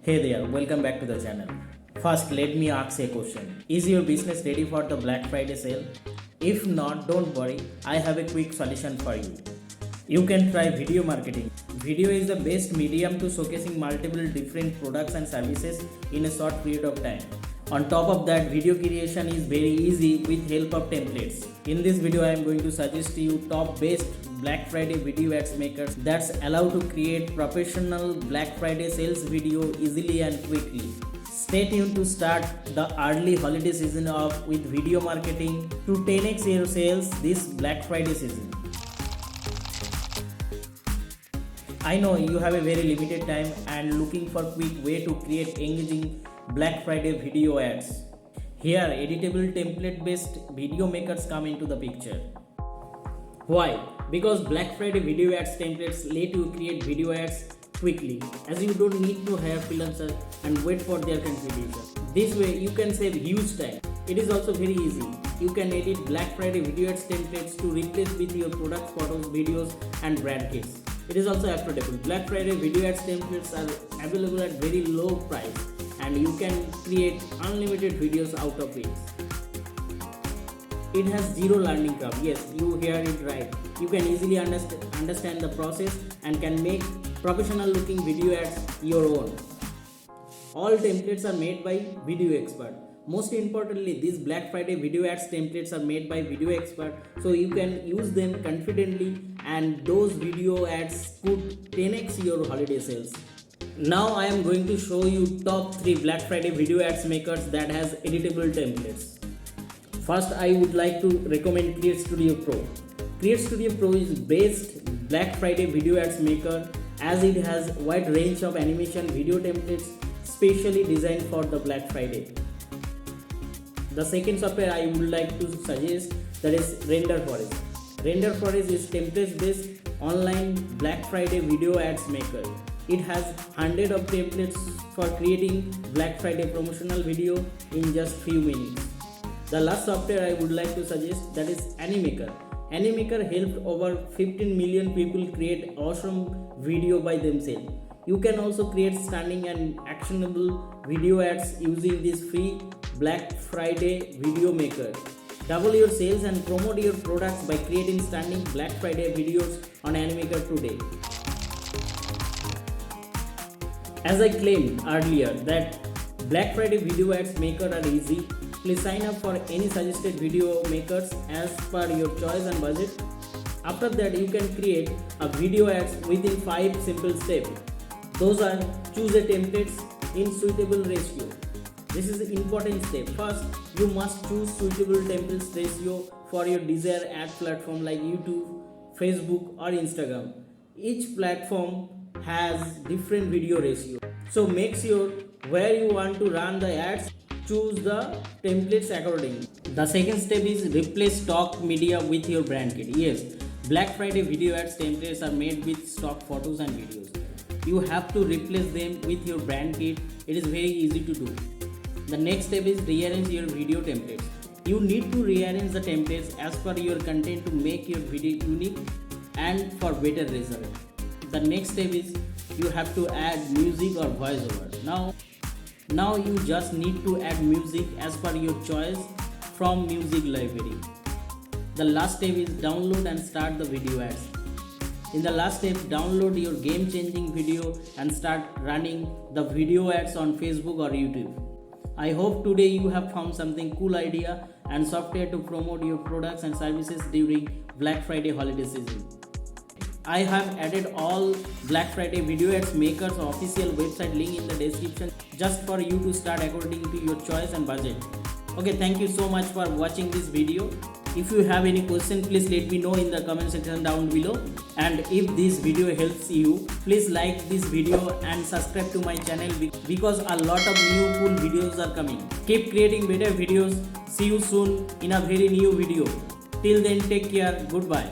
Hey there, welcome back to the channel. First, let me ask a question. Is your business ready for the Black Friday sale? If not, don't worry, I have a quick solution for you. You can try video marketing. Video is the best medium to showcasing multiple different products and services in a short period of time. On top of that, video creation is very easy with help of templates. In this video, I am going to suggest you top best Black Friday video ads makers that's allowed to create professional Black Friday sales video easily and quickly. Stay tuned to start the early holiday season off with video marketing to 10x your sales this Black Friday season. I know you have a very limited time and looking for quick way to create engaging Black Friday video ads. Here editable template based video makers come into the picture. Why? Because Black Friday video ads templates let you create video ads quickly, as you don't need to hire freelancers and wait for their contribution. This way you can save huge time. It is also very easy. You can edit Black Friday video ads templates to replace with your product photos, videos and brand kits. It is also affordable. Black Friday video ads templates are available at very low price and you can create unlimited videos out of it. It has zero learning curve. Yes, you hear it right. You can easily understand the process and can make professional looking video ads your own. All templates are made by video expert. Most importantly, these Black Friday video ads templates are made by video expert, so you can use them confidently and those video ads could 10x your holiday sales. Now I am going to show you top 3 Black Friday video ads makers that has editable templates. First, I would like to recommend Create Studio Pro. Create Studio Pro is best Black Friday video ads maker as it has wide range of animation video templates specially designed for the Black Friday. The second software I would like to suggest that is Render Forest. Render Forest is templates based online Black Friday video ads maker. It has hundreds of templates for creating Black Friday promotional video in just few minutes. The last software I would like to suggest that is Animaker. Animaker helped over 15 million people create awesome video by themselves. You can also create stunning and actionable video ads using this free Black Friday video maker. Double your sales and promote your products by creating stunning Black Friday videos on Animaker today. As I claimed earlier that Black Friday video ads maker are easy, please sign up for any suggested video makers as per your choice and budget. After that, you can create a video ads within 5 simple steps. Those are: choose a templates in suitable ratio. This is an important step. First, you must choose suitable templates ratio for your desired ad platform like YouTube, Facebook or Instagram. Each platform has different video ratio. So make sure where you want to run the ads, choose the templates accordingly. The second step is replace stock media with your brand kit. Yes, Black Friday video ads templates are made with stock photos and videos. You have to replace them with your brand kit. It is very easy to do. The next step is rearrange your video templates. You need to rearrange the templates as per your content to make your video unique and for better result. The next step is you have to add music or voiceover. Now you just need to add music as per your choice from music library. The last step is download and start the video ads. In the last step, download your game-changing video and start running the video ads on Facebook or YouTube. I hope today you have found something cool idea and software to promote your products and services during Black Friday holiday season. I have added all Black Friday video ads makers official website link in the description just for you to start according to your choice and budget. Okay, thank you so much for watching this video. If you have any question, please let me know in the comment section down below. And if this video helps you, please like this video and subscribe to my channel because a lot of new cool videos are coming. Keep creating better videos. See you soon in a very new video. Till then, take care. Goodbye.